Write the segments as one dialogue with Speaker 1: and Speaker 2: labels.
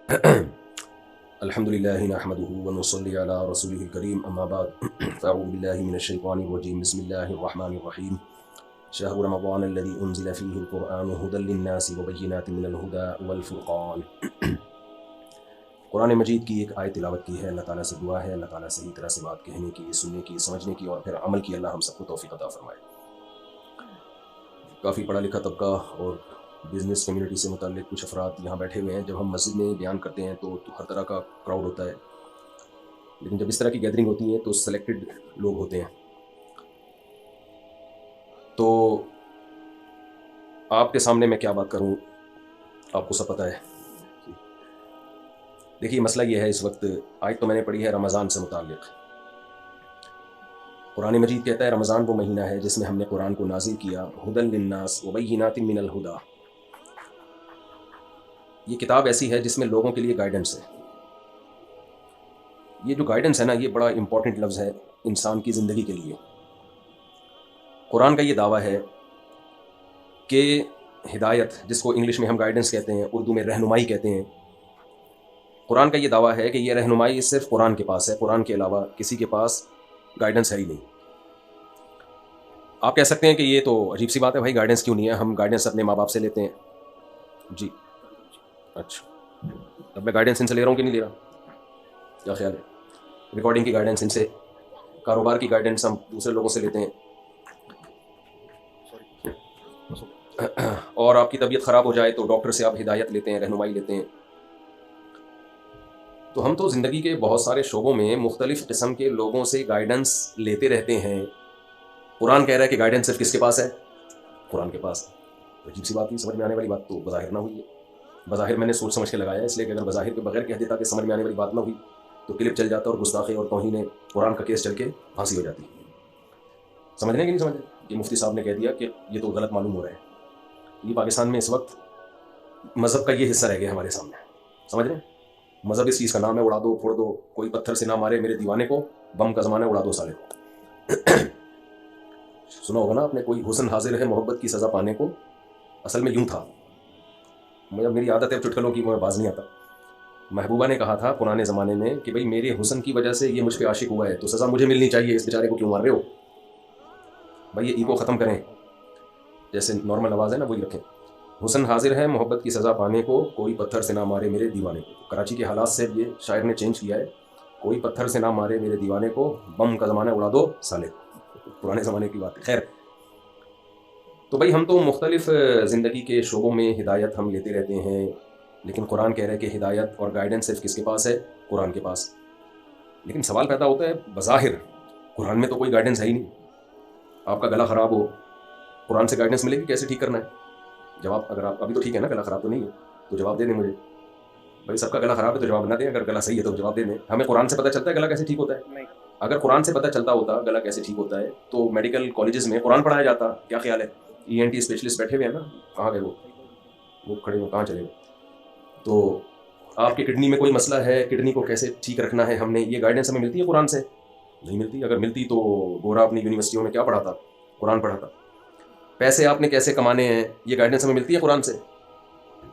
Speaker 1: الحمد لله نحمده ونصلي على رسوله الكريم أما بعد فأعوذ بالله من الشيطان الرجيم بسم الله الرحمن الرحيم شهر رمضان الذي أنزل فيه القرآن هدى للناس وبينات من الهدى والفرقان۔ قرآن مجید کی ایک آیت تلاوت کی ہے، اللہ تعالیٰ سے دعا ہے اللہ تعالیٰ صحیح طرح سے بات کہنے کی، سننے کی، سمجھنے کی اور پھر عمل کی اللہ ہم سب کو توفیق عطا فرمائے۔ کافی پڑھا لکھا طبقہ اور بزنس کمیونٹی سے متعلق کچھ افراد یہاں بیٹھے ہوئے ہیں۔ جب ہم مسجد میں بیان کرتے ہیں تو ہر طرح کا کراؤڈ ہوتا ہے، لیکن جب اس طرح کی گیدرنگ ہوتی ہے تو سلیکٹڈ لوگ ہوتے ہیں۔ تو آپ کے سامنے میں کیا بات کروں، آپ کو سب پتہ ہے۔ دیکھیے مسئلہ یہ ہے، اس وقت آیت تو میں نے پڑھی ہے رمضان سے متعلق۔ قرآن مجید کہتا ہے رمضان وہ مہینہ ہے جس میں ہم نے قرآن کو نازل کیا، ھدی للناس وبینات من الہدی۔ یہ کتاب ایسی ہے جس میں لوگوں کے لیے گائیڈنس ہے۔ یہ جو گائیڈنس ہے نا، یہ بڑا امپورٹنٹ لفظ ہے انسان کی زندگی کے لیے۔ قرآن کا یہ دعویٰ ہے کہ ہدایت، جس کو انگلش میں ہم گائیڈنس کہتے ہیں، اردو میں رہنمائی کہتے ہیں، قرآن کا یہ دعویٰ ہے کہ یہ رہنمائی صرف قرآن کے پاس ہے، قرآن کے علاوہ کسی کے پاس گائیڈنس ہے ہی نہیں۔ آپ کہہ سکتے ہیں کہ یہ تو عجیب سی بات ہے، بھائی گائیڈنس کیوں نہیں ہے، ہم گائیڈنس اپنے ماں باپ سے لیتے ہیں۔ جی اچھا، اب میں گائیڈنس ان سے لے رہا ہوں کہ نہیں لے رہا، کیا خیال ہے؟ ریکارڈنگ کی گائیڈنس ان سے، کاروبار کی گائیڈنس ہم دوسرے لوگوں سے لیتے ہیں، اور آپ کی طبیعت خراب ہو جائے تو ڈاکٹر سے آپ ہدایت لیتے ہیں، رہنمائی لیتے ہیں۔ تو ہم تو زندگی کے بہت سارے شعبوں میں مختلف قسم کے لوگوں سے گائیڈنس لیتے رہتے ہیں۔ قرآن کہہ رہا ہے کہ گائیڈنس صرف کس کے پاس ہے؟ قرآن کے پاس۔ عجیب سی بات نہیں، سمجھ میں آنے والی بات تو بظاہر نہ ہوئی ہے۔ بظاہر میں نے سوچ سمجھ کے لگایا ہے، اس لیے کہ اگر بظاہر کے بغیر کہہ دیتا کہ سمجھ میں آنے والی بات نہ ہوئی تو کلپ چل جاتا اور گستاخی اور توہین قرآن کا کیس چل کے پھانسی ہو جاتی۔ سمجھ رہے ہیں کہ نہیں سمجھ رہے؟ کہ مفتی صاحب نے کہہ دیا کہ یہ تو غلط معلوم ہو رہا ہے۔ یہ پاکستان میں اس وقت مذہب کا یہ حصہ رہ گیا ہمارے سامنے، سمجھ رہے ہیں؟ مذہب اس چیز کا نام ہے، اڑا دو پھوڑ دو، کوئی پتھر سے نہ مارے میرے دیوانے کو، بم کا زمانہ اڑا دو سالے کو۔ سنا ہوگا نا آپ نے، کوئی حسن حاضر ہے محبت کی سزا پانے کو، اصل میں یوں تھا۔ میری عادت ہے چٹکلوں کی، میں باز نہیں آتا۔ محبوبہ نے کہا تھا پرانے زمانے میں کہ بھئی میرے حسن کی وجہ سے یہ مجھ پہ عاشق ہوا ہے تو سزا مجھے ملنی چاہیے، اس بیچارے کو کیوں مار رہے ہو؟ بھائی یہ ایگو ختم کریں، جیسے نارمل آواز ہے نا وہی رکھیں۔ حسن حاضر ہے محبت کی سزا پانے کو، کوئی پتھر سے نہ مارے میرے دیوانے کو۔ کراچی کے حالات سے یہ شاعر نے چینج کیا ہے، کوئی پتھر سے نہ مارے میرے دیوانے کو، بم کا زمانہ اڑا دو سالے کو۔ پرانے زمانے کی بات ہے، خیر۔ تو بھائی ہم تو مختلف زندگی کے شعبوں میں ہدایت ہم لیتے رہتے ہیں، لیکن قرآن کہہ رہا ہے کہ ہدایت اور گائیڈنس صرف کس کے پاس ہے؟ قرآن کے پاس۔ لیکن سوال پیدا ہوتا ہے، بظاہر قرآن میں تو کوئی گائیڈنس ہے ہی نہیں۔ آپ کا گلا خراب ہو، قرآن سے گائیڈنس ملے گی کیسے ٹھیک کرنا ہے؟ جواب، اگر آپ ابھی تو ٹھیک ہے نا، گلا خراب تو نہیں ہے، تو جواب دے دیں مجھے۔ بھائی سب کا گلا خراب ہے تو جواب نہ دیں، اگر گلا صحیح ہے تو جواب دے دیں۔ ہمیں قرآن سے پتہ چلتا ہے گلا کیسے ٹھیک ہوتا ہے؟ اگر قرآن سے پتہ چلتا ہوتا گلا کیسے ٹھیک ہوتا ہے تو میڈیکل کالجز میں قرآن پڑھایا جاتا۔ کیا خیال ہے؟ ENT اسپیشلسٹ بیٹھے ہوئے ہیں نا، کہاں گئے وہ کھڑے ہوئے، کہاں چلے گئے؟ تو آپ کی کڈنی میں کوئی مسئلہ ہے، کڈنی کو کیسے ٹھیک رکھنا ہے، ہم نے یہ گائیڈنس ہمیں ملتی ہے قرآن سے؟ نہیں ملتی۔ اگر ملتی تو گورا اپنی یونیورسٹیوں میں کیا پڑھاتا؟ قرآن پڑھاتا۔ پیسے آپ نے کیسے کمانے ہیں، یہ گائیڈنس ہمیں ملتی ہے قرآن سے؟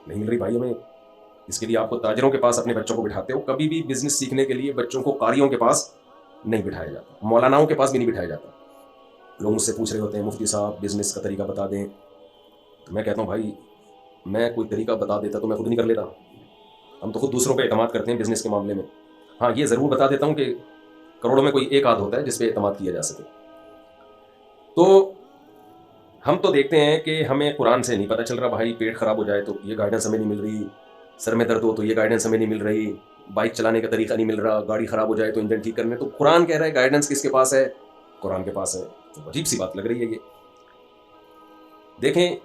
Speaker 1: نہیں مل رہی بھائی ہمیں۔ اس کے لیے آپ کو تاجروں کے پاس اپنے بچوں کو بٹھاتے ہو، کبھی بھی بزنس سیکھنے کے لیے بچوں کو قاریوں کے پاس نہیں بٹھایا جاتا، مولاناؤں کے پاس بھی نہیں بٹھایا جاتا۔ لوگ مجھ سے پوچھ رہے ہوتے ہیں مفتی صاحب بزنس کا طریقہ بتا دیں، تو میں کہتا ہوں بھائی میں کوئی طریقہ بتا دیتا تو میں خود نہیں کر لیتا۔ ہم تو خود دوسروں پہ اعتماد کرتے ہیں بزنس کے معاملے میں۔ ہاں یہ ضرور بتا دیتا ہوں کہ کروڑوں میں کوئی ایک آدھ ہوتا ہے جس پہ اعتماد کیا جا سکے۔ تو ہم تو دیکھتے ہیں کہ ہمیں قرآن سے نہیں پتہ چل رہا، بھائی پیٹ خراب ہو جائے تو یہ گائیڈنس ہمیں نہیں مل رہی، سر میں درد ہو تو یہ گائیڈنس ہمیں نہیں مل رہی، بائک چلانے کا طریقہ نہیں مل رہا، گاڑی خراب ہو جائے تو انجن ٹھیک کرنے۔ تو قرآن کہہ رہا ہے گائیڈنس کس کے پاس ہے؟ قرآن کے پاس ہے۔ تو عجیب سی بات لگ رہی ہے یہ۔ دیکھیں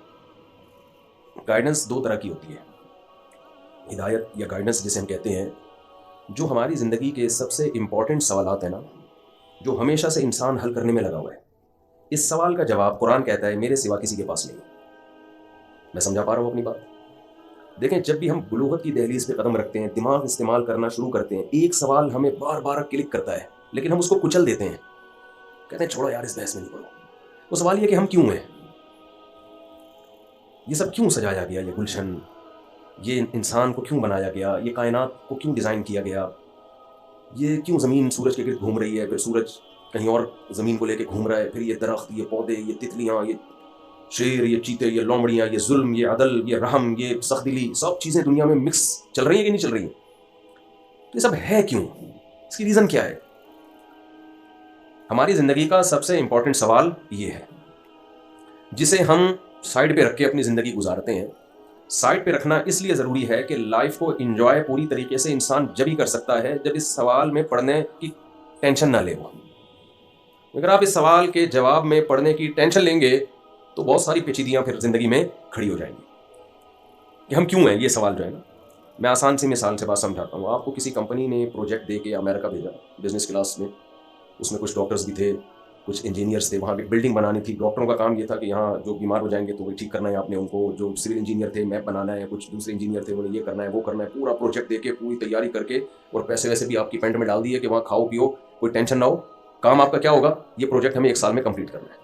Speaker 1: گائیڈنس دو طرح کی ہوتی ہے، ہدایت یا گائیڈنس جسے ہم کہتے ہیں، جو ہماری زندگی کے سب سے امپورٹنٹ سوالات ہیں نا، جو ہمیشہ سے انسان حل کرنے میں لگا ہوا ہے، اس سوال کا جواب قرآن کہتا ہے میرے سوا کسی کے پاس نہیں۔ میں سمجھا پا رہا ہوں اپنی بات؟ دیکھیں جب بھی ہم بلوغت کی دہلیز پہ قدم رکھتے ہیں، دماغ استعمال کرنا شروع کرتے ہیں، ایک سوال ہمیں بار بار کلک کرتا ہے، لیکن ہم اس کو کچل دیتے ہیں، کہتے ہیں چھوڑو یار اس بحث میں نہیں پڑو۔ وہ سوال یہ کہ ہم کیوں ہیں، یہ سب کیوں سجایا گیا، یہ گلشن یہ انسان کو کیوں بنایا گیا, یہ کائنات کو کیوں ڈیزائن کیا گیا, یہ کیوں زمین سورج کے گرد گھوم رہی ہے, پھر سورج کہیں اور زمین کو لے کے گھوم رہا ہے, پھر یہ درخت, یہ پودے, یہ تتلیاں, یہ شیر, یہ چیتے, یہ لومڑیاں, یہ ظلم, یہ عدل, یہ رحم, یہ سخت دلی, سب چیزیں دنیا میں مکس چل رہی ہیں کہ نہیں چل رہی ہیں؟ تو یہ سب ہے کیوں؟ اس کی ریزن کیا ہے؟ ہماری زندگی کا سب سے امپورٹنٹ سوال یہ ہے, جسے ہم سائڈ پہ رکھ کے اپنی زندگی گزارتے ہیں. سائڈ پہ رکھنا اس لیے ضروری ہے کہ لائف کو انجوائے پوری طریقے سے انسان جب ہی کر سکتا ہے جب اس سوال میں پڑھنے کی ٹینشن نہ لے. وہ اگر آپ اس سوال کے جواب میں پڑھنے کی ٹینشن لیں گے تو بہت ساری پیچیدگیاں پھر زندگی میں کھڑی ہو جائیں گی کہ ہم کیوں ہیں. یہ سوال جو ہے نا, میں آسان سی مثال سے بات سمجھاتا ہوں. آپ کو کسی کمپنی نے پروجیکٹ دے کے امریکہ بھیجا بزنس کلاس میں, اس میں کچھ ڈاکٹرز بھی تھے, کچھ انجینئرس تھے, وہاں پہ بلڈنگ بنانی تھی. ڈاکٹروں کا کام یہ تھا کہ یہاں جو بیمار ہو جائیں گے تو وہ ٹھیک کرنا ہے آپ نے ان کو. جو سول انجینئر تھے میپ بنانا ہے, کچھ دوسرے انجینئر تھے انہیں یہ کرنا ہے وہ کرنا ہے. پورا پروجیکٹ دے کے پوری تیاری کر کے اور پیسے ویسے بھی آپ کی پینٹ میں ڈال دیے کہ وہاں کھاؤ پیو, کوئی ٹینشن نہ ہو. کام آپ کا کیا ہوگا, یہ پروجیکٹ ہمیں 1 سال میں کمپلیٹ کرنا ہے.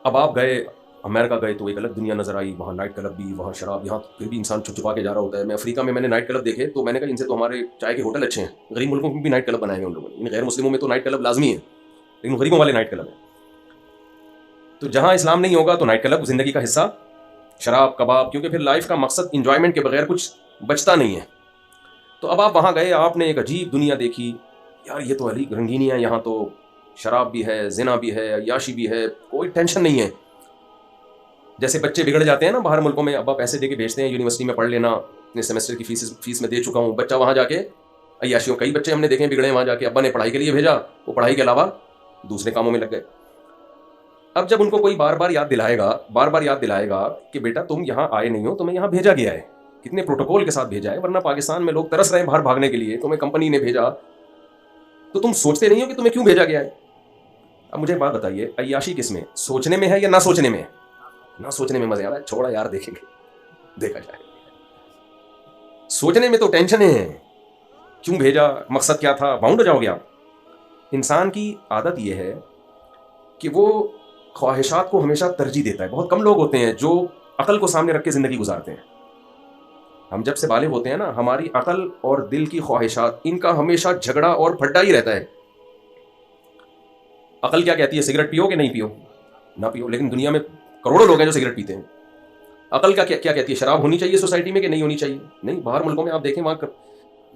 Speaker 1: اب آپ گئے امریکہ گئے تو ایک الگ دنیا نظر آئی. وہاں نائٹ کلب بھی, وہاں شراب, یہاں پھر بھی انسان چھپ چھپا کے جا رہا ہوتا ہے. میں افریقہ میں نے نائٹ کلب دیکھے تو میں نے کہا ان سے تو ہمارے چائے کے ہوٹل اچھے ہیں. غریب ملکوں میں بھی نائٹ کلب بنائے ہیں ان لوگوں نے. غیر مسلموں میں تو نائٹ کلب لازمی ہے, لیکن غریبوں والے نائٹ کلب ہیں. تو جہاں اسلام نہیں ہوگا تو نائٹ کلب زندگی کا حصہ, شراب کباب, کیونکہ پھر لائف کا مقصد انجوائمنٹ کے بغیر کچھ بچتا نہیں ہے. تو اب آپ وہاں گئے, آپ نے ایک عجیب دنیا دیکھی. یار یہ تو علی رنگینی ہے, یہاں تو شراب بھی ہے, زنا بھی ہے, عیاشی بھی ہے, کوئی ٹینشن نہیں ہے. جیسے بچے بگڑ جاتے ہیں نا باہر ملکوں میں, ابا پیسے دے کے بھیجتے ہیں یونیورسٹی میں پڑھ لینا, اتنے سیمسٹر کی فیس میں دے چکا ہوں. بچہ وہاں جا کے عیاشیوں, کئی بچے ہم نے دیکھے بگڑے وہاں جا کے. ابا نے پڑھائی کے لیے بھیجا, وہ پڑھائی کے علاوہ دوسرے کاموں میں لگ گئے. اب جب ان کو کوئی بار بار یاد دلائے گا کہ بیٹا تم یہاں آئے نہیں ہو, تمہیں یہاں بھیجا گیا ہے, کتنے پروٹوکول کے ساتھ بھیجا ہے, ورنہ پاکستان میں لوگ ترس رہے ہیں باہر بھاگنے کے لیے, تمہیں کمپنی نے بھیجا, تو تم سوچتے نہیں ہو کہ تمہیں کیوں بھیجا گیا ہے. اب مجھے بات بتائیے, عیاشی کس میں, سوچنے میں ہے یا نہ سوچنے میں؟ نہ سوچنے میں مزے آ رہا ہے, چھوڑا یار دیکھیں گے, دیکھا جائے. سوچنے میں تو ٹینشن ہے, کیوں بھیجا, مقصد کیا تھا, باؤنڈ ہو جاؤ گے آپ. انسان کی عادت یہ ہے کہ وہ خواہشات کو ہمیشہ ترجیح دیتا ہے. بہت کم لوگ ہوتے ہیں جو عقل کو سامنے رکھ کے زندگی گزارتے ہیں. ہم جب سے بالغ ہوتے ہیں نا, ہماری عقل اور دل کی خواہشات, ان کا ہمیشہ جھگڑا اور پھڈا ہی رہتا ہے. عقل کیا کہتی ہے, سگریٹ پیو کہ نہیں پیو, نہ پیو, لیکن دنیا میں کروڑوں لوگ ہیں جو سگریٹ پیتے ہیں. عقل کا کیا کہتی ہے, شراب ہونی چاہیے سوسائٹی میں کہ نہیں ہونی چاہیے. نہیں, باہر ملکوں میں آپ دیکھیں وہاں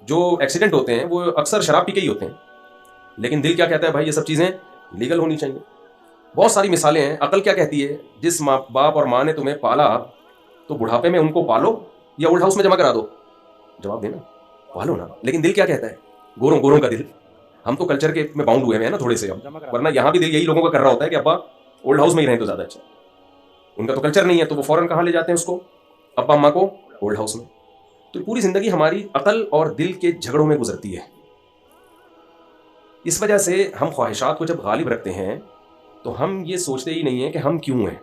Speaker 1: جو ایکسیڈنٹ ہوتے ہیں وہ اکثر شراب پی کے ہی ہوتے ہیں. لیکن دل کیا کہتا ہے, بھائی یہ سب چیزیں لیگل ہونی چاہیے. بہت ساری مثالیں ہیں. عقل کیا کہتی ہے, جس ماں باپ اور ماں نے تمہیں پالا تو بڑھاپے میں ان کو پالو یا اولڈ ہاؤس میں جمع کرا دو. جواب دینا, پالو نا. لیکن دل کیا کہتا ہے, گوروں کا دل, ہم تو کلچر کے میں باؤنڈ ہوئے ہیں نا تھوڑے سے ہم, ورنہ یہاں بھی دل یہی لوگوں کا کر رہا ہوتا ہے کہ ابا اولڈ ہاؤس میں ہی رہیں تو زیادہ اچھا. ان کا تو کلچر نہیں ہے تو وہ فوراً کہاں لے جاتے ہیں اس کو, ابا اماں کو, اولڈ ہاؤس میں. تو پوری زندگی ہماری عقل اور دل کے جھگڑوں میں گزرتی ہے. اس وجہ سے ہم خواہشات کو جب غالب رکھتے ہیں تو ہم یہ سوچتے ہی نہیں ہیں کہ ہم کیوں ہیں.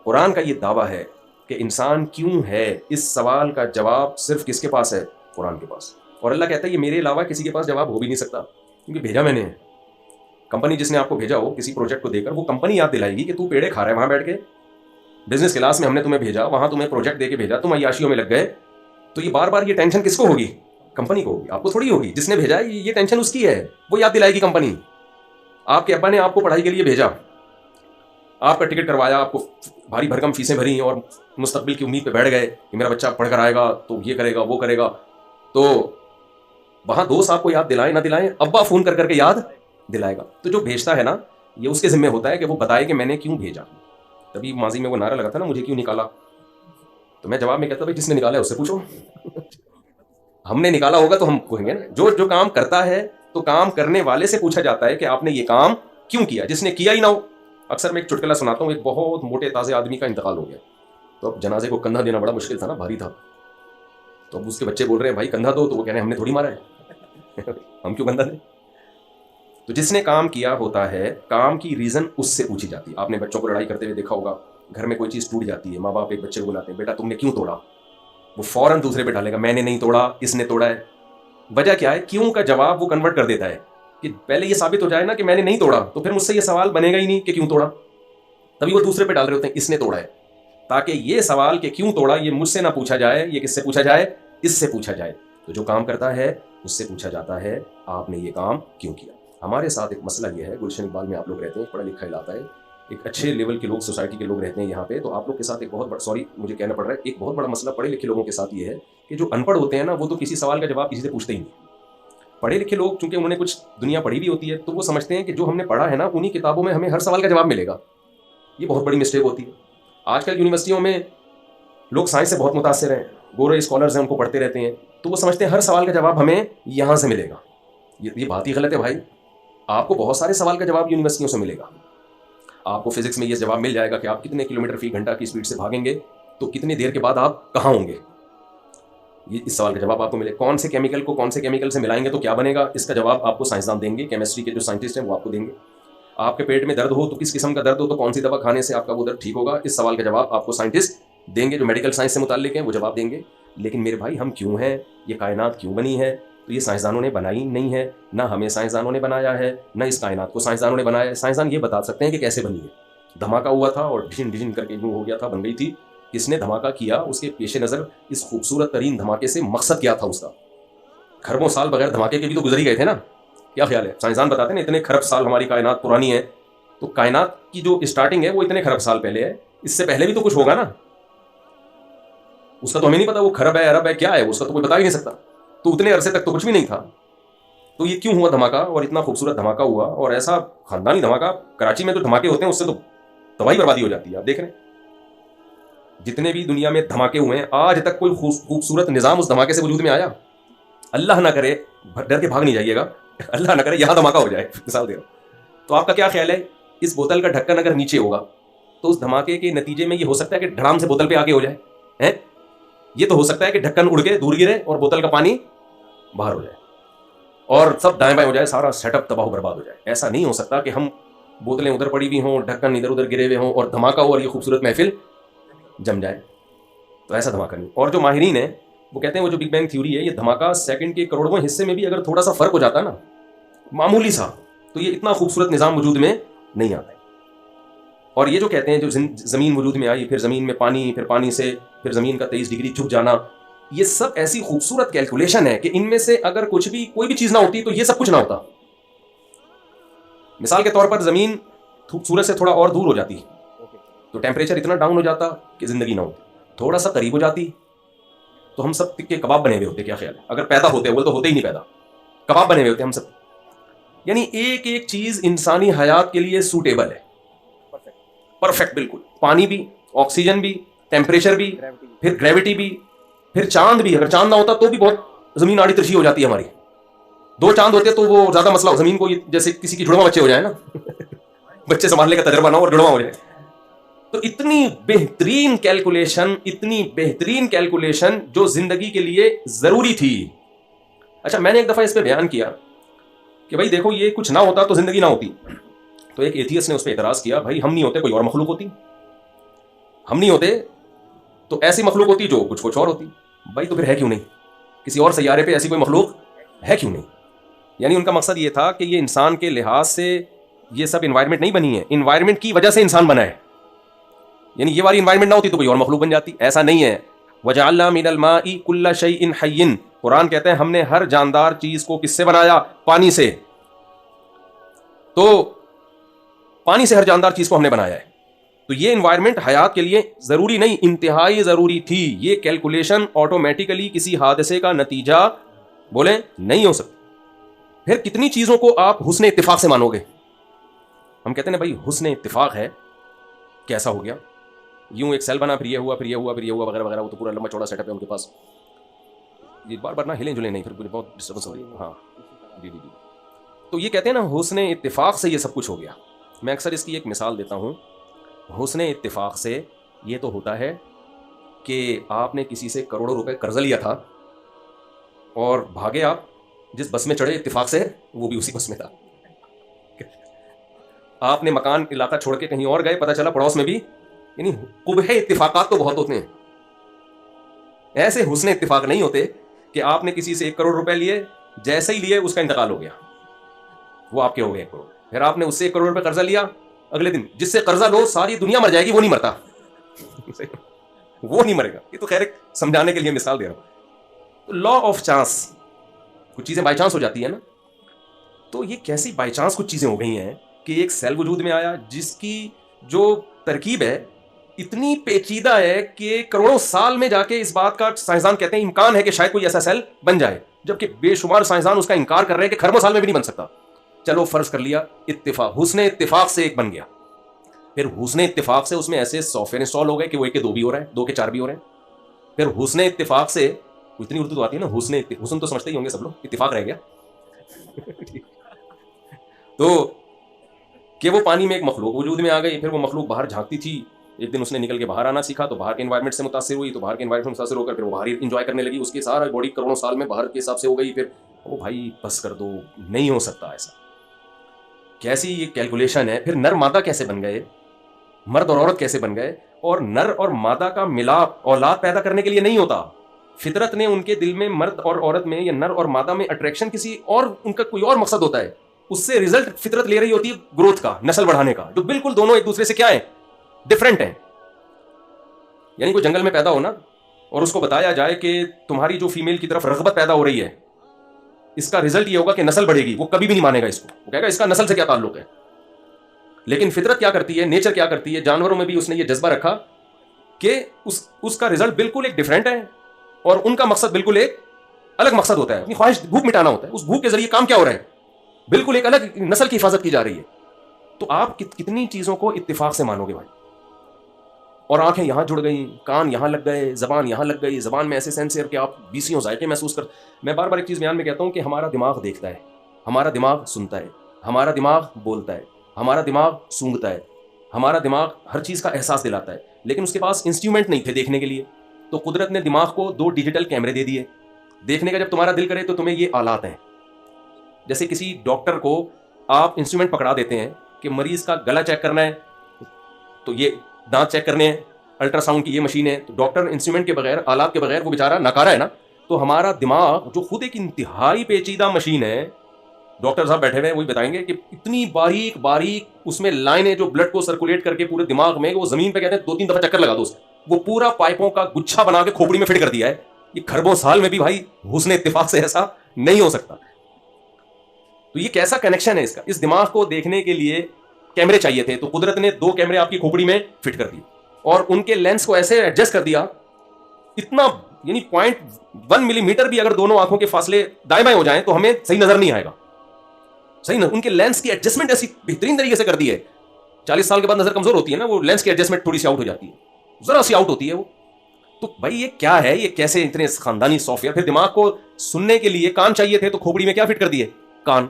Speaker 1: قرآن کا یہ دعویٰ ہے کہ انسان کیوں ہے, اس سوال کا جواب صرف کس کے پاس ہے, قرآن کے پاس. اور اللہ کہتا ہے یہ میرے علاوہ کسی کے پاس جواب ہو بھی نہیں سکتا, کیونکہ بھیجا میں نے. کمپنی جس نے آپ کو بھیجا ہو کسی پروجیکٹ کو دے کر, وہ کمپنی یاد دلائے گی کہ تو پیڑے کھا رہا ہے وہاں بیٹھ کے, بزنس کلاس میں ہم نے تمہیں بھیجا, وہاں تمہیں پروجیکٹ دے کے بھیجا, تم عیاشیوں میں لگ گئے. تو یہ بار بار یہ ٹینشن کس کو ہوگی, کمپنی کو ہوگی, آپ کو تھوڑی ہوگی. جس نے بھیجا ہے یہ ٹینشن اس کی ہے, وہ یاد دلائے گی کمپنی. آپ کے ابا نے آپ کو پڑھائی کے لیے بھیجا, آپ کا ٹکٹ کروایا, آپ کو بھاری بھرکم فیسیں بھری اور مستقبل کی امید پہ بیٹھ گئے کہ میرا بچہ پڑھ کر آئے گا تو یہ کرے گا وہ کرے گا. تو وہاں دوست آپ کو یاد دلائیں نہ دلائیں, ابا فون کر کے یاد دلائے گا. تو جو بھیجتا ہے نا, یہ اس کے ذمہ ہوتا ہے کہ وہ بتائے کہ میں نے کیوں بھیجا. تبھی ماضی میں وہ نعرہ لگا تھا نا, مجھے کیوں نکالا. تو میں جواب میں کہتا بھائی جس نے نکالا ہے اس سے پوچھو. ہم نے نکالا ہوگا تو ہم کہیں گے نا. جو کام کرتا ہے تو کام کرنے والے سے پوچھا جاتا ہے کہ آپ نے یہ کام کیوں کیا, جس نے کیا ہی نہ ہو. اکثر میں ایک چٹکلا سناتا ہوں, ایک بہت موٹے تازے آدمی کا انتقال ہو گیا. تو اب جنازے کو کندھا دینا بڑا مشکل تھا نا, بھاری تھا. تو اب اس کے بچے بول رہے ہیں بھائی کندھا دو, تو وہ کہہ رہے ہیں ہم نے تھوڑی مارا ہے, ہم کیوں کندھا دیں. تو جس نے کام کیا ہوتا ہے, کام کی ریزن اس سے پوچھی جاتی ہے. آپ نے بچوں کو لڑائی کرتے ہوئے دیکھا ہوگا, گھر میں کوئی چیز ٹوٹ جاتی ہے, ماں باپ ایک بچے کو بلاتے ہیں, بیٹا تم نے کیوں توڑا. وہ فوراً دوسرے پہ ڈالے گا, میں نے نہیں توڑا, اس نے توڑا ہے. وجہ کیا ہے, کیوں کا جواب وہ کنورٹ کر دیتا ہے کہ پہلے یہ ثابت ہو جائے نا کہ میں نے نہیں توڑا, تو پھر مجھ سے یہ سوال بنے گا ہی نہیں کہ کیوں توڑا. تبھی وہ دوسرے پہ ڈال رہے ہوتے ہیں اس نے توڑا ہے. تاکہ یہ سوال کہ کیوں توڑا یہ مجھ سے نہ پوچھا جائے، یہ کس سے پوچھا جائے؟ اس سے پوچھا جائے. تو جو کام کرتا ہے اس سے پوچھا جاتا ہے آپ نے یہ کام کیوں کیا. ہمارے ساتھ ایک مسئلہ یہ ہے، گلشن اقبال میں آپ لوگ رہتے ہیں، پڑھا لکھا علاقہ ہے، ایک اچھے لیول کے لوگ، سوسائٹی کے لوگ رہتے ہیں یہاں پہ. تو آپ لوگ کے ساتھ ایک بہت بڑا، سوری مجھے کہنا پڑ رہا ہے، ایک بہت بڑا مسئلہ پڑھے لکھے لوگوں کے ساتھ یہ ہے کہ جو ان پڑھ ہوتے ہیں نا، وہ تو کسی سوال کا جواب کسی سے پوچھتے ہی نہیں. پڑھے لکھے لوگ چونکہ انہوں نے کچھ دنیا پڑھی بھی ہوتی ہے تو وہ سمجھتے ہیں کہ جو ہم نے پڑھا ہے نا انہی کتابوں میں ہمیں ہر سوال کا جواب ملے گا. یہ بہت بڑی مسٹیک ہوتی ہے. آج کل یونیورسٹیوں میں لوگ سائنس سے بہت متاثر ہیں، گورے اسکالرز ہیں، ان کو پڑھتے رہتے ہیں، تو وہ سمجھتے ہیں ہر سوال کا جواب ہمیں یہاں سے ملے گا. یہ بات ہی غلط ہے بھائی. آپ کو بہت سارے سوال کا جواب یونیورسٹیوں سے ملے گا. آپ کو فزکس میں یہ جواب مل جائے گا کہ آپ کتنے کلومیٹر فی گھنٹہ کی اسپیڈ سے بھاگیں گے تو کتنی دیر کے بعد آپ کہاں ہوں گے. یہ اس سوال کا جواب آپ کو ملے. کون سے کیمیکل کو کون سے کیمیکل سے ملائیں گے تو کیا بنے گا، اس کا جواب آپ کو سائنسدان دیں گے. کیمسٹری کے جو سائنٹسٹ ہیں وہ آپ کو دیں گے. آپ کے پیٹ میں درد ہو تو کس قسم کا درد ہو تو کون سی دوا کھانے سے آپ کا وہ درد ٹھیک ہوگا، اس سوال کا جواب آپ کو سائنٹسٹ دیں گے. جو میڈیکل سائنس سے متعلق ہیں وہ جواب دیں گے. لیکن میرے بھائی ہم کیوں ہیں، یہ کائنات کیوں بنی ہے، تو یہ سائنسدانوں نے بنائی نہیں ہے، نہ ہمیں سائنسدانوں نے بنایا ہے، نہ اس کائنات کو سائنسدانوں نے بنایا ہے. سائنسدان یہ بتا سکتے ہیں کہ کیسے بنی ہے. دھماکہ ہوا تھا اور ڈھن ڈھن کر کے یوں ہو گیا تھا، بن گئی تھی. کس نے دھماکہ کیا، اس کے پیش نظر اس خوبصورت ترین دھماکے سے مقصد کیا تھا اس کا. کھربوں سال بغیر دھماکے کے بھی تو گزر ہی گئے تھے نا. کیا خیال ہے؟ سائنسدان بتاتے ہیں نا اتنے کھرب سال ہماری کائنات پرانی ہے، تو کائنات کی جو اسٹارٹنگ ہے وہ اتنے کھرب سال پہلے ہے. اس سے پہلے بھی تو کچھ ہوگا نا. اس کا تو ہمیں نہیں پتا وہ کھرب ہے عرب ہے کیا ہے، اس کا تو کوئی بتا ہی نہیں سکتا. تو اتنے عرصے تک تو کچھ بھی نہیں تھا. تو یہ کیوں ہوا دھماکہ، اور اتنا خوبصورت دھماکہ ہوا، اور ایسا خاندانی دھماکہ. کراچی میں تو دھماکے ہوتے ہیں اس سے تو تباہی بربادی ہو جاتی ہے. آپ دیکھ رہے ہیں جتنے بھی دنیا میں دھماکے ہوئے ہیں آج تک کوئی خوبصورت نظام اس دھماکے سے وجود میں آیا؟ اللہ نہ کرے، ڈر کے بھاگ نہیں جائیے گا، اللہ نہ کرے یہاں دھماکہ ہو جائے، مثال دے رہا ہوں. تو آپ کا کیا خیال ہے، اس بوتل کا ڈھکن اگر نیچے ہوگا تو اس دھماکے کے نتیجے میں یہ ہو سکتا ہے کہ دھڑام سے بوتل پہ آگے ہو جائے. یہ تو ہو سکتا ہے کہ ڈھکن اڑ کے دور گرے اور بوتل کا پانی باہر ہو جائے اور سب دائیں بائیں ہو جائے، سارا سیٹ اپ تباہ و برباد ہو جائے. ایسا نہیں ہو سکتا کہ ہم بوتلیں ادھر پڑی ہوئی ہوں، ڈھکن ادھر ادھر گرے ہوئے ہوں اور دھماکہ ہو اور یہ خوبصورت محفل جم جائے. تو ایسا دھماکہ نہیں. اور جو ماہرین ہیں وہ کہتے ہیں وہ جو بگ بینگ تھیوری ہے، یہ دھماکہ سیکنڈ کے کروڑواں حصے میں بھی اگر تھوڑا سا فرق ہو جاتا نا، معمولی سا، تو یہ اتنا خوبصورت نظام وجود میں نہیں آتا. اور یہ جو کہتے ہیں جو زمین وجود میں آئی، پھر زمین میں پانی، پھر پانی سے پھر زمین کا 23 ڈگری جھک جانا، یہ سب ایسی خوبصورت کیلکولیشن ہے کہ ان میں سے اگر کچھ بھی کوئی بھی چیز نہ ہوتی تو یہ سب کچھ نہ ہوتا. مثال کے طور پر زمین سورج سے تھوڑا اور دور ہو جاتی تو ٹیمپریچر اتنا ڈاؤن ہو جاتا کہ زندگی نہ ہوتی. تھوڑا سا قریب ہو جاتی تو ہم سب کے کباب بنے ہوئے ہوتے. کیا خیال ہے؟ اگر پیدا ہوتے، وہ تو ہوتے ہی نہیں پیدا، کباب بنے ہوئے ہوتے ہم سب. یعنی ایک ایک چیز انسانی حیات کے لیے سوٹیبل ہے، پرفیکٹ بالکل. پانی بھی، آکسیجن بھی، ٹیمپریچر بھی، پھر گریوٹی بھی، پھر چاند بھی. اگر چاند نہ ہوتا تو بھی بہت زمین آڑی ترچھی ہو جاتی ہے ہماری. 2 چاند ہوتے تو وہ زیادہ مسئلہ ہو زمین کو، جیسے کسی کی جڑواں بچے ہو جائے نا بچے سنبھالنے کا تجربہ نہ ہو اور جڑواں ہو جائے. تو اتنی بہترین کیلکولیشن جو زندگی کے لیے ضروری تھی. اچھا میں نے ایک دفعہ اس پہ بیان کیا کہ بھائی دیکھو یہ کچھ نہ ہوتا تو زندگی نہ ہوتی. تو ایک ایتھیسٹ نے اس پہ اعتراض کیا، بھائی ہم نہیں ہوتے کوئی اور مخلوق ہوتی، ہم نہیں ہوتے تو ایسی مخلوق ہوتی جو کچھ اور ہوتی. بھائی تو پھر ہے کیوں نہیں؟ کسی اور سیارے پہ ایسی کوئی مخلوق ہے کیوں نہیں؟ یعنی ان کا مقصد یہ تھا کہ یہ انسان کے لحاظ سے یہ سب انوائرمنٹ نہیں بنی ہے، انوائرمنٹ کی وجہ سے انسان بنا ہے. یعنی یہ والی انوائرمنٹ نہ ہوتی تو کوئی اور مخلوق بن جاتی. ایسا نہیں ہے. وَجَعَلْنَا مِنَ الْمَاءِ كُلَّ شَيْءٍ حَيٍّ، قرآن کہتے ہیں ہم نے ہر جاندار چیز کو کس سے بنایا؟ پانی سے. تو پانی سے ہر جاندار چیز کو ہم نے بنایا ہے. تو یہ انوائرمنٹ حیات کے لیے ضروری نہیں، انتہائی ضروری تھی. یہ کیلکولیشن آٹومیٹیکلی کسی حادثے کا نتیجہ بولیں نہیں ہو سکتی. پھر کتنی چیزوں کو آپ حسن اتفاق سے مانو گے؟ ہم کہتے ہیں بھائی حسن اتفاق ہے، کیسا ہو گیا؟ یوں ایک سیل بنا، پھر یہ ہوا، پھر یہ ہوا، پھر یہ ہوا، وغیرہ وغیرہ. وہ تو پورا لمبا چوڑا سیٹ اپ ہے ان کے پاس. یہ بار بار نہ ہلیں جلیں نہیں، پھر مجھے بہت ڈسٹربنس ہو رہی ہے. ہاں جی. تو یہ کہتے ہیں نا حسن اتفاق سے یہ سب کچھ ہو گیا. میں اکثر اس کی ایک مثال دیتا ہوں. حسن اتفاق سے یہ تو ہوتا ہے کہ آپ نے کسی سے کروڑوں روپے قرض لیا تھا اور بھاگے آپ جس بس میں چڑھے اتفاق سے وہ بھی اسی بس میں تھا. آپ نے مکان علاقہ چھوڑ کے کہیں اور گئے، پتہ چلا پڑوس میں بھی. یعنی قبح اتفاقات تو بہت ہوتے ہیں، ایسے حسن اتفاق نہیں ہوتے کہ آپ نے کسی سے 1 کروڑ روپے لیے، جیسے ہی لیے اس کا انتقال ہو گیا، وہ آپ کے ہو گئے 1 کروڑ. پھر آپ نے اس سے 1 کروڑ روپے قرضہ لیا، اگلے دن جس سے قرضہ لو ساری دنیا مر جائے گی، وہ نہیں مرتا. وہ نہیں مرے گا. یہ تو خیر ایک سمجھانے کے لیے مثال دے رہا ہوں. تو لا آف چانس, کچھ چیزیں بائی چانس ہو جاتی ہیں نا. تو یہ کیسی بائی چانس کچھ چیزیں ہو گئی ہیں کہ ایک سیل وجود میں آیا جس کی جو ترکیب ہے اتنی پیچیدہ ہے کہ کروڑوں سال میں جا کے اس بات کا سائنسدان کہتے ہیں امکان ہے کہ شاید کوئی ایسا سیل بن جائے, جبکہ بے شمار سائنسدان اس کا انکار کر رہے ہیں کہ کھربوں سال میں بھی نہیں بن سکتا. چلو فرض کر لیا اتفاق, حسن اتفاق سے ایک بن گیا. پھر حسن اتفاق سے اس میں ایسے سافٹ ویئر انسٹال ہو گئے کہ وہ 1 کے 2 بھی ہو رہا ہے, 2 کے 4 بھی ہو رہے ہیں. پھر حسن اتفاق سے, اتنی اردو تو آتی ہے نا, حسن تو سمجھتے ہی ہوں گے سب لوگ, اتفاق رہ گیا. تو کہ وہ پانی میں ایک مخلوق وجود میں آ گئی. پھر وہ مخلوق باہر جھانکتی تھی, ایک دن اس نے نکل کے باہر آنا سیکھا تو باہر کے انوائرمنٹ سے متاثر ہوئی, تو باہر کے انوائرمنٹ سے متاثر ہو کر پھر وہ باہر انجوائے کرنے لگی. اس کی سارا باڈی کروڑوں سال میں باہر کے حساب سے ہو گئی. پھر وہ بھائی بس کر دو, نہیں ہو سکتا ایسا. کیسی یہ کیلکولیشن ہے. پھر نر مادہ کیسے بن گئے, مرد اور عورت کیسے بن گئے. اور نر اور مادہ کا ملاپ اولاد پیدا کرنے کے لیے نہیں ہوتا. فطرت نے ان کے دل میں مرد اور عورت میں یا نر اور مادہ میں اٹریکشن کسی اور, ان کا کوئی اور مقصد ہوتا ہے. اس سے ریزلٹ فطرت لے رہی ہوتی ہے گروتھ کا, نسل بڑھانے کا, جو بالکل دونوں ایک دوسرے سے کیا ہے, ڈفرینٹ ہیں. یعنی کوئی جنگل میں پیدا ہونا اور اس کو بتایا جائے کہ تمہاری جو فیمیل کی طرف رغبت پیدا ہو رہی ہے اس کا ریزلٹ یہ ہوگا کہ نسل بڑھے گی, وہ کبھی بھی نہیں مانے گا اس کو. وہ کہے گا اس کا نسل سے کیا تعلق ہے. لیکن فطرت کیا کرتی ہے, نیچر کیا کرتی ہے, جانوروں میں بھی اس نے یہ جذبہ رکھا کہ اس کا ریزلٹ بالکل ایک ڈفرینٹ ہے اور ان کا مقصد بالکل ایک الگ مقصد ہوتا ہے. اپنی خواہش بھوک مٹانا ہوتا ہے. اس بھوک کے ذریعے کام کیا ہو رہا ہے, بالکل ایک الگ نسل کی حفاظت کی جا رہی ہے. تو آپ کتنی چیزوں کو اتفاق سے مانو گے بھائی. اور آنکھیں یہاں جڑ گئیں, کان یہاں لگ گئے, زبان یہاں لگ گئی. زبان میں ایسے سینسر کہ آپ 20 ذائقے محسوس کر. میں بار بار ایک چیز بیان میں کہتا ہوں کہ ہمارا دماغ دیکھتا ہے, ہمارا دماغ سنتا ہے, ہمارا دماغ بولتا ہے, ہمارا دماغ سونگھتا ہے, ہمارا دماغ ہر چیز کا احساس دلاتا ہے. لیکن اس کے پاس انسٹرومنٹ نہیں تھے دیکھنے کے لیے. تو قدرت نے دماغ کو 2 ڈیجیٹل کیمرے دے دیے. دیکھنے کا جب تمہارا دل کرے تو تمہیں یہ آلات ہیں. جیسے کسی ڈاکٹر کو آپ انسٹرومنٹ پکڑا دیتے ہیں کہ مریض کا گلا چیک کرنا ہے تو یہ دانت چیک کرنے ہیں, الٹرا ساؤنڈ کی یہ مشین ہے. تو ڈاکٹر انسٹرومنٹ کے بغیر, آلات کے بغیر وہ بیچارہ ناکارہ ہے نا. تو ہمارا دماغ جو خود ایک انتہائی پیچیدہ مشین ہے, ڈاکٹر صاحب بیٹھے ہوئے وہی بتائیں گے کہ اتنی باریک باریک اس میں لائنیں جو بلڈ کو سرکولیٹ کر کے پورے دماغ میں, وہ زمین پہ کہتے ہیں 2-3 دفعہ چکر لگا دو, وہ پورا پائپوں کا گچھا بنا کے کھوپڑی میں فٹ کر دیا ہے. یہ کھربوں سال میں بھی بھائی حسن اتفاق سے ایسا نہیں ہو سکتا. تو یہ کیسا کنیکشن ہے اس کا. اس دماغ کو دیکھنے کے لیے کیمرے چاہیے تھے, تو قدرت نے 2 کیمرے آپ کی کھوپڑی میں فٹ کر دیے اور ان کے لینس کو ایسے ایڈجسٹ کر دیا اتنا, یعنی 0.1 ملی میٹر بھی اگر دونوں آنکھوں کے فاصلے دائیں بائیں ہو جائیں تو ہمیں صحیح نظر نہیں آئے گا. صحیح نا, ان کے لینس کی ایڈجسٹمنٹ ایسی بہترین طریقے سے کر دی ہے. 40 سال کے بعد نظر کمزور ہوتی ہے نا, وہ لینس کی ایڈجسٹمنٹ تھوڑی سی آؤٹ ہو جاتی ہے, ذرا سی آؤٹ ہوتی ہے وہ. تو بھائی یہ کیا ہے, یہ کیسے اتنے خاندانی سافٹ ویئر. پھر دماغ کو سننے کے لیے کان چاہیے تھے تو کھوپڑی میں کیا فٹ کر دیے, کان.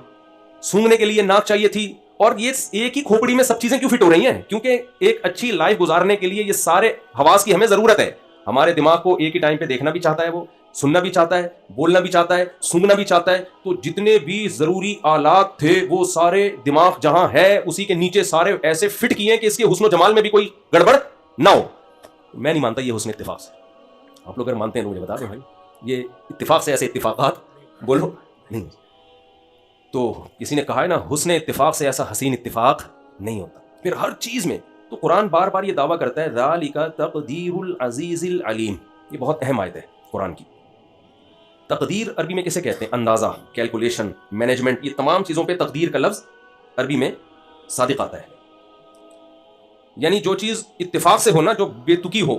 Speaker 1: سونگنے کے لیے ناک چاہیے تھی, اور یہ ایک ہی کھوپڑی میں سب چیزیں کیوں فٹ ہو رہی ہیں, کیونکہ ایک اچھی لائف گزارنے کے لیے یہ سارے حواس کی ہمیں ضرورت ہے. ہمارے دماغ کو ایک ہی ٹائم پہ دیکھنا بھی چاہتا ہے, وہ سننا بھی چاہتا ہے, بولنا بھی چاہتا ہے, سونگنا بھی چاہتا ہے. تو جتنے بھی ضروری آلات تھے وہ سارے دماغ جہاں ہے اسی کے نیچے سارے ایسے فٹ کیے ہیں کہ اس کے حسن و جمال میں بھی کوئی گڑبڑ نہ ہو. میں نہیں مانتا یہ حسن اتفاق سے. آپ لوگ اگر مانتے ہیں تو مجھے بتا دیں بھائی, یہ اتفاق سے ایسے اتفاقات بولو نہیں. تو کسی نے کہا ہے نا, حسن اتفاق سے ایسا حسین اتفاق نہیں ہوتا. پھر ہر چیز میں تو قرآن بار بار یہ دعویٰ کرتا ہے ذالک تقدیر العزیز العلیم. یہ بہت اہم آیت ہے قرآن کی. تقدیر عربی میں کسے کہتے ہیں, اندازہ, کیلکولیشن, مینجمنٹ. یہ تمام چیزوں پہ تقدیر کا لفظ عربی میں صادق آتا ہے. یعنی جو چیز اتفاق سے ہونا, جو بے تکی ہو,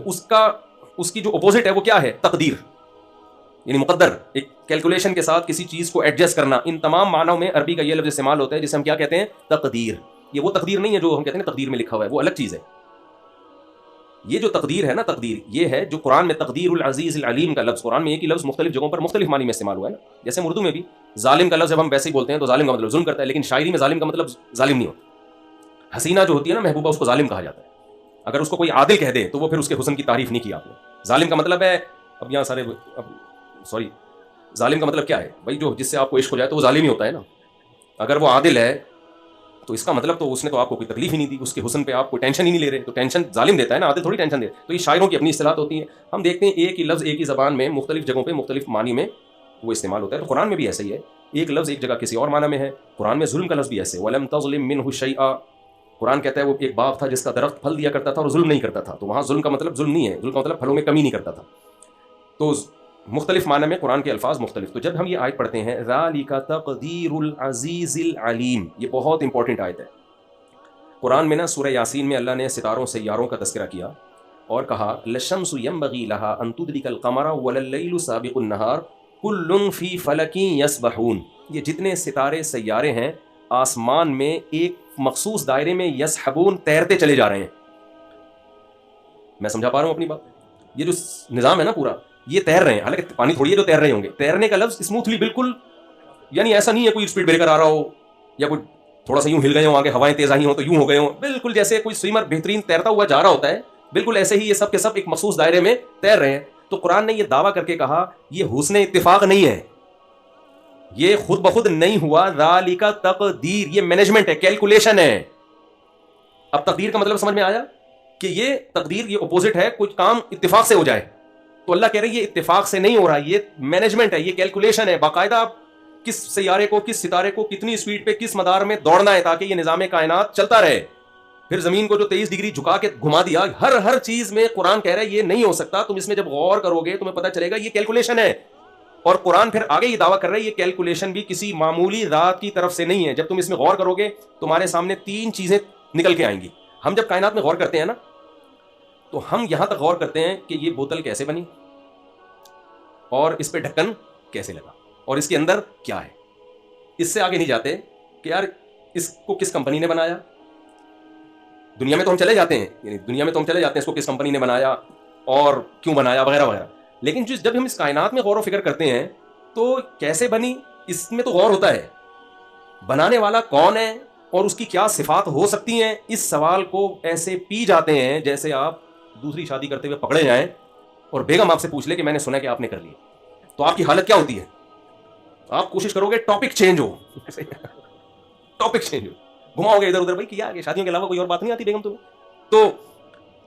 Speaker 1: اس کی جو اپوزٹ ہے وہ کیا ہے, تقدیر, یعنی مقدر. ایک کیلکولیشن کے ساتھ کسی چیز کو ایڈجسٹ کرنا. ان تمام معنوں میں عربی کا یہ لفظ استعمال ہوتا ہے جسے ہم کیا کہتے ہیں, تقدیر. یہ وہ تقدیر نہیں ہے جو ہم کہتے ہیں تقدیر میں لکھا ہوا ہے, وہ الگ چیز ہے. یہ جو تقدیر ہے نا, تقدیر یہ ہے جو قرآن میں تقدیر العزیز العلیم کا لفظ, قرآن میں ایک ہی لفظ مختلف جگہوں پر مختلف معنی میں استعمال ہوا ہے نا. جیسے اردو میں بھی ظالم کا لفظ جب ہم ویسے ہی بولتے ہیں تو ظالم کا مطلب ظلم کرتا ہے, لیکن شاعری میں ظالم کا مطلب ظالم نہیں ہوتا. حسینہ جو ہوتی ہے نا محبوبہ, اس کو ظالم کہا جاتا ہے. اگر اس کو کوئی عادل کہہ دے تو وہ پھر اس کے حسن کی تعریف نہیں کی آپ نے. ظالم کا مطلب ہے, اب یہاں سارے سوری, ظالم کا مطلب کیا ہے بھائی, جو جس سے آپ کو عشق ہو جائے تو وہ ظالم ہی ہوتا ہے نا. اگر وہ عادل ہے تو اس کا مطلب تو اس نے تو آپ کو کوئی تکلیف ہی نہیں دی, اس کے حسن پہ آپ کوئی ٹینشن ہی نہیں لے رہے. تو ٹینشن ظالم دیتا ہے نا, عادل تھوڑی ٹینشن دے. تو یہ شاعروں کی اپنی اصطلاحات ہوتی ہیں. ہم دیکھتے ہیں ایک ہی لفظ ایک ہی زبان میں مختلف جگہوں پہ مختلف معنی میں وہ استعمال ہوتا ہے. تو قرآن میں بھی ایسا ہی ہے, ایک لفظ ایک جگہ کسی اور معنی میں ہے. قرآن میں ظلم کا لفظ بھی ایسے, وَلَمْ تَظْلِمْ مِنْهُ شَيْئًا. قرآن کہتا ہے وہ ایک باغ تھا جس کا درخت پھل دیا کرتا تھا اور ظلم نہیں کرتا تھا. تو وہاں ظلم کا مطلب ظلم نہیں ہے, ظلم کا مطلب پھلوں میں کمی نہیں کرتا تھا. تو مختلف معنی میں قرآن کے الفاظ مختلف. تو جب ہم یہ آیت پڑھتے ہیں ذالک تقدیر العزیز العلیم, یہ بہت امپورٹنٹ آیت ہے. قرآن میں نا سورہ یاسین میں اللہ نے ستاروں سیاروں کا تذکرہ کیا اور کہا للشمس ينبغي لها ان تدرك القمر ولا الليل سابق النهار كل في فلك يسبحون. یہ جتنے ستارے سیارے ہیں آسمان میں ایک مخصوص دائرے میں یسحبون تیرتے چلے جا رہے ہیں. میں سمجھا پا رہا ہوں اپنی بات؟ یہ جو نظام ہے نا پورا, یہ تیر رہے ہیں. حالانکہ پانی تھوڑی ہے جو تیر رہے ہوں گے. تیرنے کا لفظ اسموتھلی بالکل, یعنی ایسا نہیں ہے کوئی اسپیڈ بریکر آ رہا ہو یا کوئی تھوڑا سا یوں ہل گئے ہوں, آگے ہوائیں تیز آئی ہوں تو یوں ہو گئے ہوں. بالکل جیسے کوئی سوئمر بہترین تیرتا ہوا جا رہا ہوتا ہے, بالکل ایسے ہی یہ سب کے سب ایک مخصوص دائرے میں تیر رہے ہیں. تو قرآن نے یہ دعویٰ کر کے کہا یہ حسن اتفاق نہیں ہے, یہ خود بخود نہیں ہوا. ذالک تقدیر, یہ مینجمنٹ ہے, کیلکولیشن ہے. اب تقدیر کا مطلب سمجھ میں آیا کہ یہ تقدیر, یہ اپوزٹ ہے, کچھ کام اتفاق سے ہو جائے. تو اللہ کہہ رہے ہیں یہ اتفاق سے نہیں ہو رہا, یہ مینجمنٹ ہے, یہ کیلکولیشن ہے. باقاعدہ آپ کس سیارے کو, کس ستارے کو کتنی اسپیڈ پہ کس مدار میں دوڑنا ہے تاکہ یہ نظام کائنات چلتا رہے. پھر زمین کو جو 23 ڈگری جھکا کے گھما دیا, ہر چیز میں قرآن کہہ رہا ہے یہ نہیں ہو سکتا. تم اس میں جب غور کرو گے تمہیں پتہ چلے گا یہ کیلکولیشن ہے. اور قرآن پھر آگے یہ دعویٰ کر رہا ہے یہ کیلکولیشن بھی کسی معمولی ذات کی طرف سے نہیں ہے. جب تم اس میں غور کرو گے تمہارے سامنے 3 چیزیں نکل کے آئیں گی. ہم جب کائنات میں غور کرتے ہیں نا تو ہم یہاں تک غور کرتے ہیں کہ یہ بوتل کیسے بنی اور اس پہ ڈھکن کیسے لگا اور اس کے اندر کیا ہے. اس سے آگے نہیں جاتے کہ یار اس کو کس کمپنی نے بنایا. دنیا میں تو ہم چلے جاتے ہیں, یعنی دنیا میں تو ہم چلے جاتے ہیں اس کو کس کمپنی نے بنایا اور کیوں بنایا وغیرہ وغیرہ. لیکن جب ہم اس کائنات میں غور و فکر کرتے ہیں تو کیسے بنی اس میں تو غور ہوتا ہے. بنانے والا کون ہے اور اس کی کیا صفات ہو سکتی ہیں, اس سوال کو ایسے پی جاتے ہیں جیسے آپ دوسری شادی کرتے ہوئے پکڑے جائیں اور بیگم آپ سے پوچھ لے کہ میں نے سنا کہ آپ نے کر لی, تو آپ کی حالت کیا ہوتی ہے؟ آپ کوشش کرو گے ٹاپک چینج ہو, ٹاپک چینج ہو, گھماؤ گے ادھر ادھر. بھائی کیا کہ شادیوں کے علاوہ کوئی اور بات نہیں آتی بیگم تمہیں؟ تو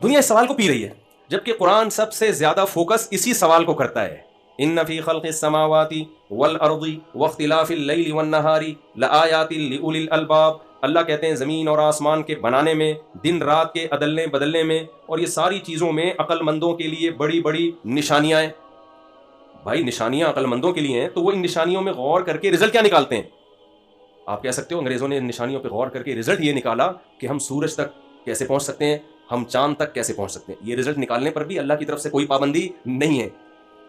Speaker 1: دنیا اس سوال کو پی رہی ہے, جبکہ قرآن سب سے زیادہ فوکس اسی سوال کو کرتا ہے. ان فی خلق السماوات والارض واختلاف اللیل والنہار لآیات لأولی الالباب. اللہ کہتے ہیں زمین اور آسمان کے بنانے میں, دن رات کے عدلنے بدلنے میں, اور یہ ساری چیزوں میں عقل مندوں کے لیے بڑی بڑی نشانیاں ہیں. بھائی نشانیاں عقل مندوں کے لیے ہیں تو وہ ان نشانیوں میں غور کر کے رزلٹ کیا نکالتے ہیں؟ آپ کہہ سکتے ہو انگریزوں نے ان نشانیوں پہ غور کر کے رزلٹ یہ نکالا کہ ہم سورج تک کیسے پہنچ سکتے ہیں, ہم چاند تک کیسے پہنچ سکتے ہیں. یہ رزلٹ نکالنے پر بھی اللہ کی طرف سے کوئی پابندی نہیں ہے.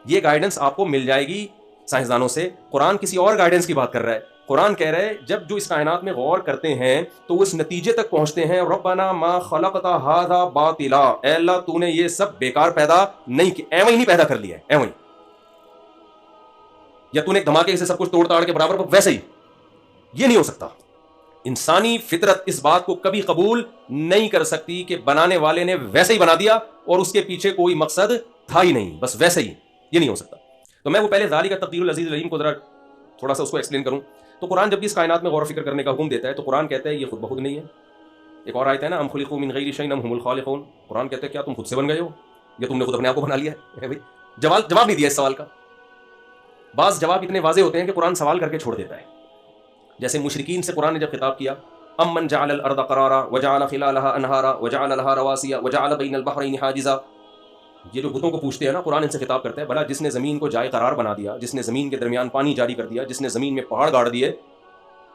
Speaker 1: یہ گائیڈنس آپ کو مل جائے گی سائنسدانوں سے. قرآن کسی اور گائیڈنس کی بات کر رہا ہے. قرآن کہہ رہا ہے جب جو اس کائنات میں غور کرتے ہیں تو وہ اس نتیجے تک پہنچتے ہیں ربنا ما خلقت ھذا باطلا, اے اللہ تو نے یہ سب بیکار پیدا نہیں کیا, ایویں ہی نہیں پیدا کر لیا ہے, ایویں یا تو نے ایک دھماکے سے سب کچھ توڑ تاڑ کے برابر ویسے ہی. یہ نہیں ہو سکتا. انسانی فطرت اس بات کو کبھی قبول نہیں کر سکتی کہ بنانے والے نے ویسے ہی بنا دیا اور اس کے پیچھے کوئی مقصد تھا ہی نہیں, بس ویسے ہی. یہ نہیں ہو سکتا. تو میں وہ پہلے ذالک تقدیر العزیز العلیم کو ذرا تھوڑا سا اس کو ایکسپلین کروں. تو قرآن جب بھی اس کائنات میں غور و فکر کرنے کا حکم دیتا ہے تو قرآن کہتا ہے یہ خود بخود نہیں ہے. ایک اور آیت ہے نا ام خلقوا من غیر شیء ام هم الخالقون. قرآن کہتا ہے کیا تم خود سے بن گئے ہو یا تم نے خود اپنے آپ کو بنا لیا ہے؟ بھائی جواب نہیں دیا اس سوال کا. بعض جواب اتنے واضح ہوتے ہیں کہ قرآن سوال کر کے چھوڑ دیتا ہے. جیسے مشرکین سے قرآن نے جب خطاب کیا امن جعل الارض قرارا وجعل خلالها انہارا وجعل لها رواسي وجعل بین البحرین حاجزا. یہ جو بتوں کو پوچھتے ہیں نا قرآن ان سے خطاب کرتا ہے بھلا جس نے زمین کو جائے قرار بنا دیا, جس نے زمین کے درمیان پانی جاری کر دیا, جس نے زمین میں پہاڑ گاڑ دیے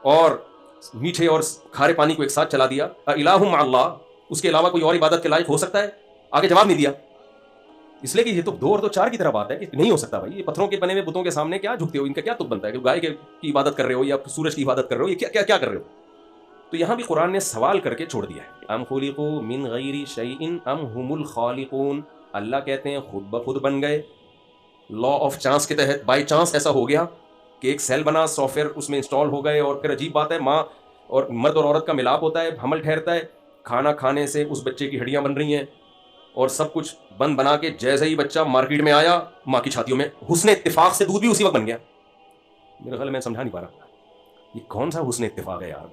Speaker 1: اور میٹھے اور کھارے پانی کو ایک ساتھ چلا دیا, الہ مع اللہ, اس کے علاوہ کوئی اور عبادت کے لائق ہو سکتا ہے؟ آگے جواب نہیں دیا. اس لیے کہ یہ تو 2 اور 2 4 کی طرح بات ہے کہ نہیں ہو سکتا. بھائی یہ پتھروں کے بنے ہوئے بتوں کے سامنے کیا جھکتے ہو, ان کا کیا تک بنتا ہے کہ گائے کی عبادت کر رہے ہو یا سورج کی عبادت کر رہے ہو, یہ کیا کر رہے ہو؟ تو یہاں بھی قرآن نے سوال کر کے چھوڑ دیا ہے. ام خلقوا من غیر شیء ام هم الخالقون. اللہ کہتے ہیں خود بخود بن گئے, لا آف چانس کے تحت, بائی چانس ایسا ہو گیا کہ ایک سیل بنا, سافٹ ویئر اس میں انسٹال ہو گئے, اور پھر عجیب بات ہے ماں اور مرد اور عورت کا ملاپ ہوتا ہے, حمل ٹھہرتا ہے, کھانا کھانے سے اس بچے کی ہڈیاں بن رہی ہیں اور سب کچھ بنا کے جیسے ہی بچہ مارکیٹ میں آیا ماں کی چھاتیوں میں حسن اتفاق سے دودھ بھی اسی وقت بن گیا. میرا خیال میں سمجھا نہیں پا رہا یہ کون سا حسن اتفاق ہے یار.